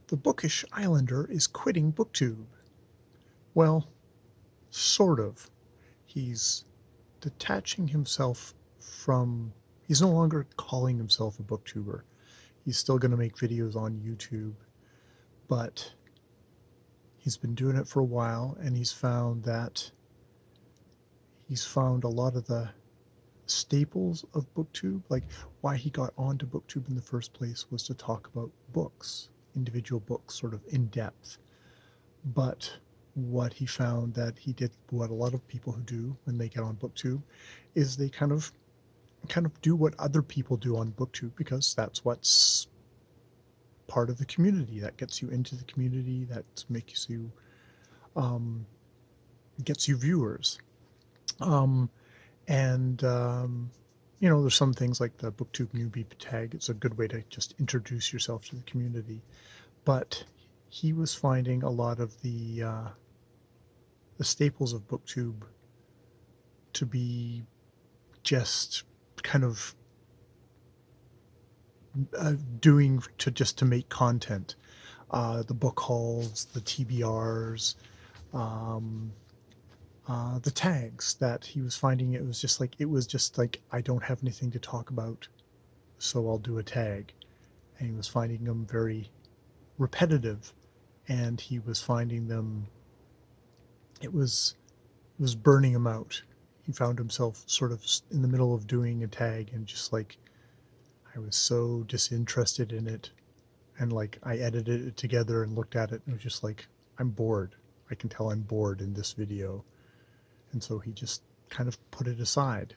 The bookish islander is quitting booktube. Well, sort of. He's detaching himself from... He's no longer calling himself a booktuber. He's still going to make videos on YouTube, but he's been doing it for a while, and he's found a lot of the staples of booktube. Like, why he got onto booktube in the first place was to talk about books, individual books, sort of in depth. But what he found that he did, what a lot of people who do when they get on booktube, is they kind of do what other people do on booktube, because that's what's part of the community, that gets you into the community, that makes you gets you viewers. There's some things like the booktube newbie tag. It's a good way to just introduce yourself to the community. But he was finding a lot of the staples of booktube to be just kind of doing to make content. The book hauls, the TBRs, the tags that he was finding. It was just like I don't have anything to talk about, so I'll do a tag. And he was finding them very repetitive, and he was finding them, it was burning him out. He found himself sort of in the middle of doing a tag, and just like, I was so disinterested in it, and like I edited it together and looked at it, and it was just like, I'm bored. I can tell I'm bored in this video. And so he just kind of put it aside.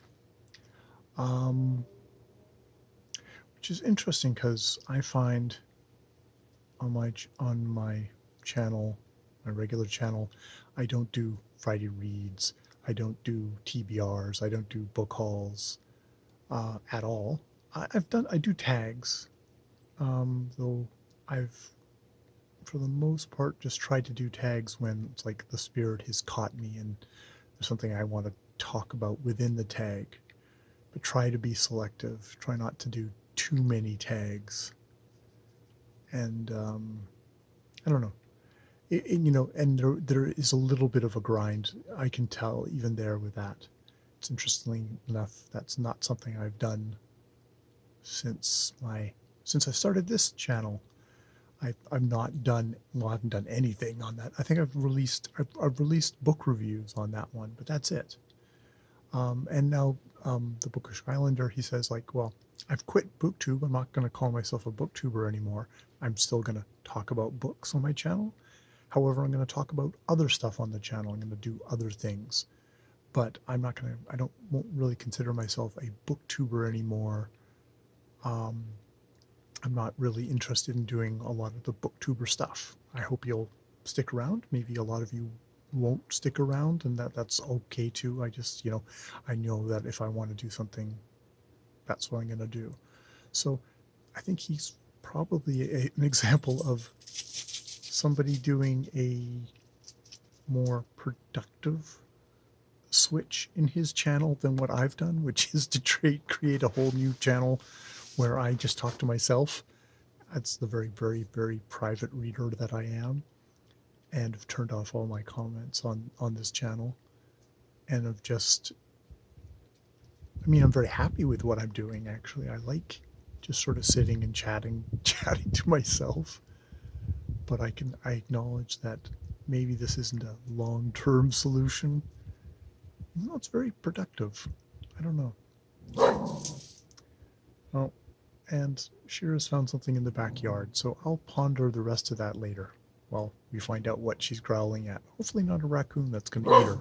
Which is interesting, because I find on my channel, my regular channel, I don't do Friday reads, I don't do TBRs, I don't do book hauls at all. I do tags, though I've, for the most part, just tried to do tags when it's like the spirit has caught me and there's something I want to talk about within the tag. But try to be selective. Try not to do too many tags. And I don't know. And there is a little bit of a grind. I can tell even there with that. It's interestingly enough, that's not something I've done since I started this channel. I haven't done anything on that. I think I've released book reviews on that one, but that's it. And now the Bookish Islander, he says, like, well, I've quit booktube. I'm not going to call myself a booktuber anymore. I'm still going to talk about books on my channel. However, I'm going to talk about other stuff on the channel. I'm going to do other things, but I won't really consider myself a booktuber anymore. I'm not really interested in doing a lot of the booktuber stuff. I hope you'll stick around. Maybe a lot of you won't stick around, and that's okay too. I just, I know that if I want to do something, that's what I'm going to do. So I think he's probably an example of somebody doing a more productive switch in his channel than what I've done, which is to create a whole new channel where I just talk to myself. That's the very, very, very private reader that I am, and have turned off all my comments on this channel, and have just, I'm very happy with what I'm doing, actually. I like just sort of sitting and chatting to myself, but I acknowledge that maybe this isn't a long-term solution. No, it's very productive. I don't know. Well, and Shira's found something in the backyard, so I'll ponder the rest of that later while we find out what she's growling at. Hopefully not a raccoon that's going to eat her.